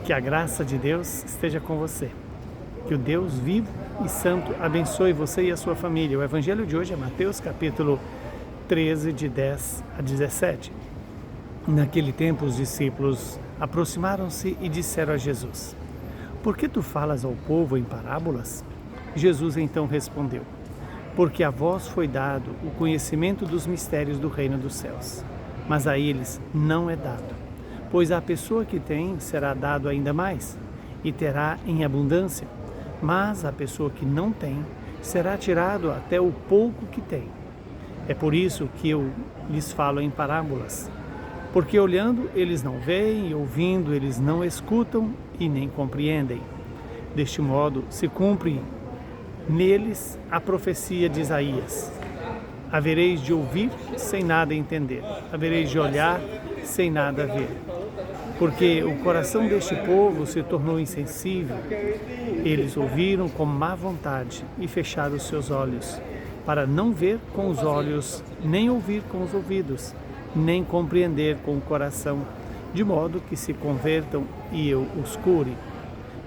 Que a graça de Deus esteja com você. Que o Deus vivo e santo abençoe você e a sua família. O evangelho de hoje é Mateus capítulo 13, de 10 a 17. Naquele tempo os discípulos aproximaram-se e disseram a Jesus: Por que tu falas ao povo em parábolas? Jesus então respondeu: Porque a vós foi dado o conhecimento dos mistérios do reino dos céus, mas a eles não é dado. Pois à pessoa que tem será dado ainda mais, e terá em abundância, mas à pessoa que não tem será tirado até o pouco que tem. É por isso que eu lhes falo em parábolas, porque olhando eles não veem, e ouvindo eles não escutam e nem compreendem. Deste modo se cumpre neles a profecia de Isaías: havereis de ouvir sem nada entender, havereis de olhar sem nada ver. Porque o coração deste povo se tornou insensível. Eles ouviram com má vontade e fecharam os seus olhos, para não ver com os olhos, nem ouvir com os ouvidos, nem compreender com o coração, de modo que se convertam e eu os cure.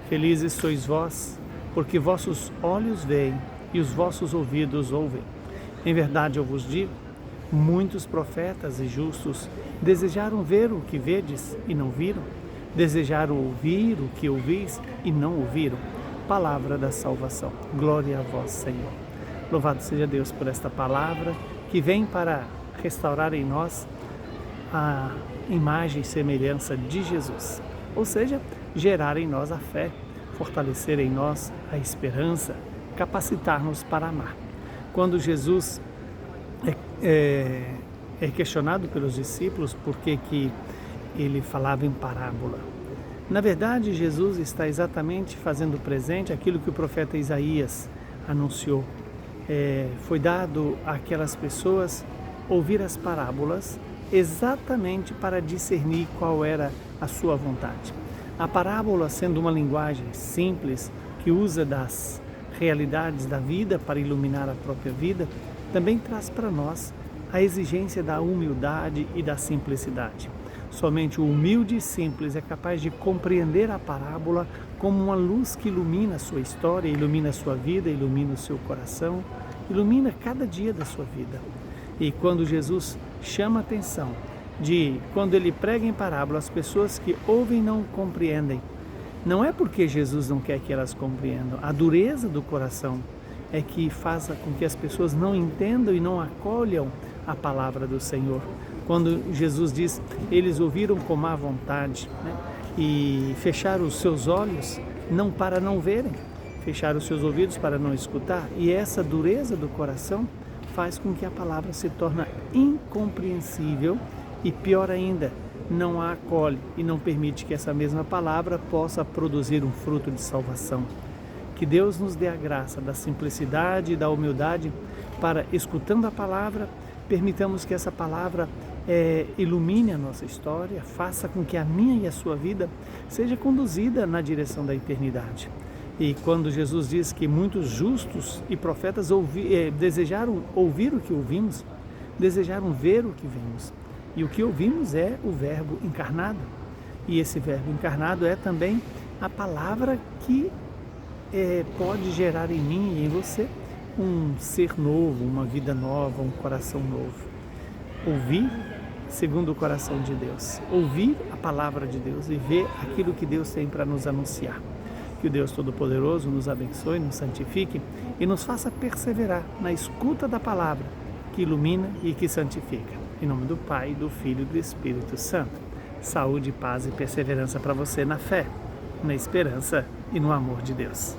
Felizes sois vós, porque vossos olhos veem e os vossos ouvidos ouvem. Em verdade eu vos digo, muitos profetas e justos desejaram ver o que vedes e não viram, desejaram ouvir o que ouvis e não ouviram. Palavra da salvação. Glória a vós, Senhor. Louvado seja Deus por esta palavra que vem para restaurar em nós a imagem e semelhança de Jesus, ou seja, gerar em nós a fé, fortalecer em nós a esperança, capacitar-nos para amar. Quando Jesus é questionado pelos discípulos por que ele falava em parábola. Na verdade, Jesus está exatamente fazendo presente aquilo que o profeta Isaías anunciou. Foi dado àquelas pessoas ouvir as parábolas exatamente para discernir qual era a sua vontade. A parábola, sendo uma linguagem simples, que usa das realidades da vida para iluminar a própria vida, também traz para nós a exigência da humildade e da simplicidade. Somente o humilde e simples é capaz de compreender a parábola como uma luz que ilumina a sua história, ilumina a sua vida, ilumina o seu coração, ilumina cada dia da sua vida. E quando Jesus chama a atenção quando ele prega em parábola, as pessoas que ouvem não compreendem, não é porque Jesus não quer que elas compreendam. A dureza do coração é que faz com que as pessoas não entendam e não acolham a palavra do Senhor. Quando Jesus diz, eles ouviram com má vontade, e fecharam os seus olhos para não verem, fecharam os seus ouvidos para não escutar, e essa dureza do coração faz com que a palavra se torne incompreensível e, pior ainda, não a acolhe e não permite que essa mesma palavra possa produzir um fruto de salvação. Que Deus nos dê a graça da simplicidade e da humildade para, escutando a palavra, permitamos que essa palavra ilumine a nossa história, faça com que a minha e a sua vida seja conduzida na direção da eternidade. E quando Jesus diz que muitos justos e profetas desejaram ouvir o que ouvimos, desejaram ver o que vimos. E o que ouvimos é o Verbo encarnado. E esse Verbo encarnado é também a palavra que pode gerar em mim e em você um ser novo, uma vida nova, um coração novo. Ouvir segundo o coração de Deus. Ouvir a palavra de Deus e ver aquilo que Deus tem para nos anunciar. Que o Deus Todo-Poderoso nos abençoe, nos santifique e nos faça perseverar na escuta da palavra que ilumina e que santifica. Em nome do Pai, do Filho e do Espírito Santo. Saúde, paz e perseverança para você na fé, na esperança e no amor de Deus.